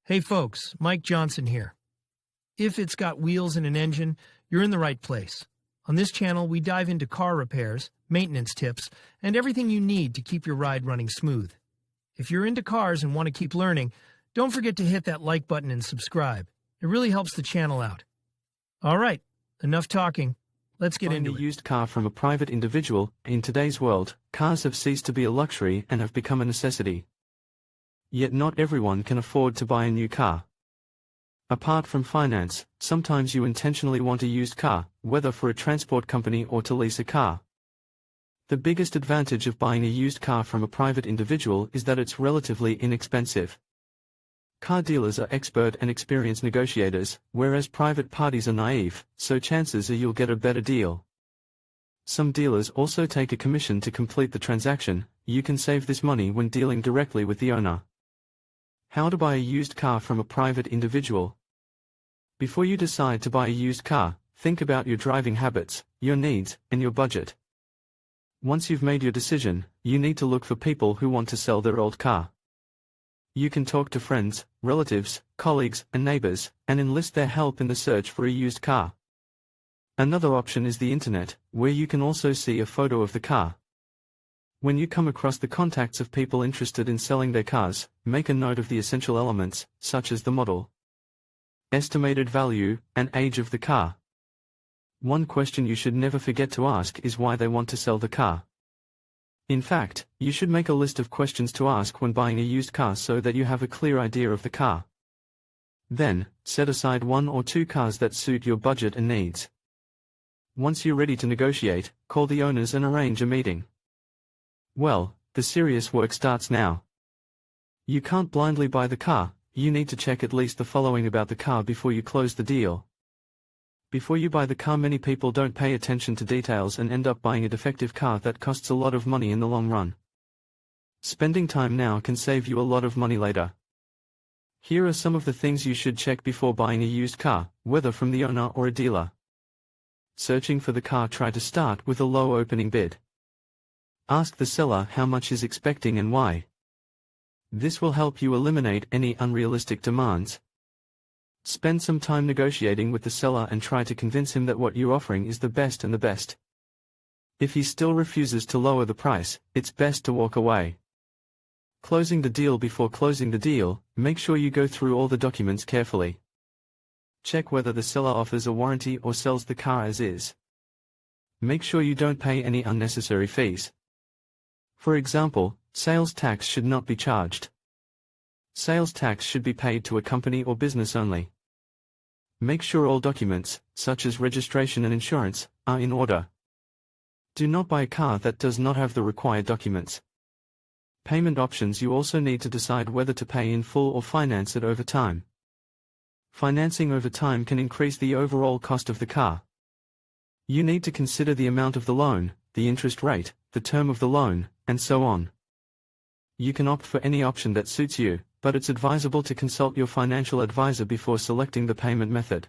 Hey folks, Mike Johnson here. If it's got wheels and an engine, you're in the right place. On this channel, we dive into car repairs, maintenance tips, and everything you need to keep your ride running smooth. If you're into cars and want to keep learning, don't forget to hit that like button and subscribe. It really helps the channel out. All right, enough talking. Let's get into it. Buying a used car from a private individual. In today's world, cars have ceased to be a luxury and have become a necessity. Yet not everyone can afford to buy a new car. Apart from finance, sometimes you intentionally want a used car, whether for a transport company or to lease a car. The biggest advantage of buying a used car from a private individual is that it's relatively inexpensive. Car dealers are expert and experienced negotiators, whereas private parties are naive, so chances are you'll get a better deal. Some dealers also take a commission to complete the transaction. You can save this money when dealing directly with the owner. How to buy a used car from a private individual. Before you decide to buy a used car, think about your driving habits, your needs, and your budget. Once you've made your decision, you need to look for people who want to sell their old car. You can talk to friends, relatives, colleagues, and neighbors, and enlist their help in the search for a used car. Another option is the internet, where you can also see a photo of the car. When you come across the contacts of people interested in selling their cars, make a note of the essential elements, such as the model, estimated value, and age of the car. One question you should never forget to ask is why they want to sell the car. In fact, you should make a list of questions to ask when buying a used car so that you have a clear idea of the car. Then, set aside 1 or 2 cars that suit your budget and needs. Once you're ready to negotiate, call the owners and arrange a meeting. Well, the serious work starts now. You can't blindly buy the car. You need to check at least the following about the car before you close the deal. Before you buy the car, many people don't pay attention to details and end up buying a defective car that costs a lot of money in the long run. Spending time now can save you a lot of money later. Here are some of the things you should check before buying a used car, whether from the owner or a dealer. Searching for the car. Try to start with a low opening bid. Ask the seller how much he's expecting and why. This will help you eliminate any unrealistic demands. Spend some time negotiating with the seller and try to convince him that what you're offering is the best and the best. If he still refuses to lower the price, it's best to walk away. Closing the deal. Before closing the deal, make sure you go through all the documents carefully. Check whether the seller offers a warranty or sells the car as is. Make sure you don't pay any unnecessary fees. For example, sales tax should not be charged. Sales tax should be paid to a company or business only. Make sure all documents, such as registration and insurance, are in order. Do not buy a car that does not have the required documents. Payment options. You also need to decide whether to pay in full or finance it over time. Financing over time can increase the overall cost of the car. You need to consider the amount of the loan, the interest rate, the term of the loan, and so on. You can opt for any option that suits you, but it's advisable to consult your financial advisor before selecting the payment method.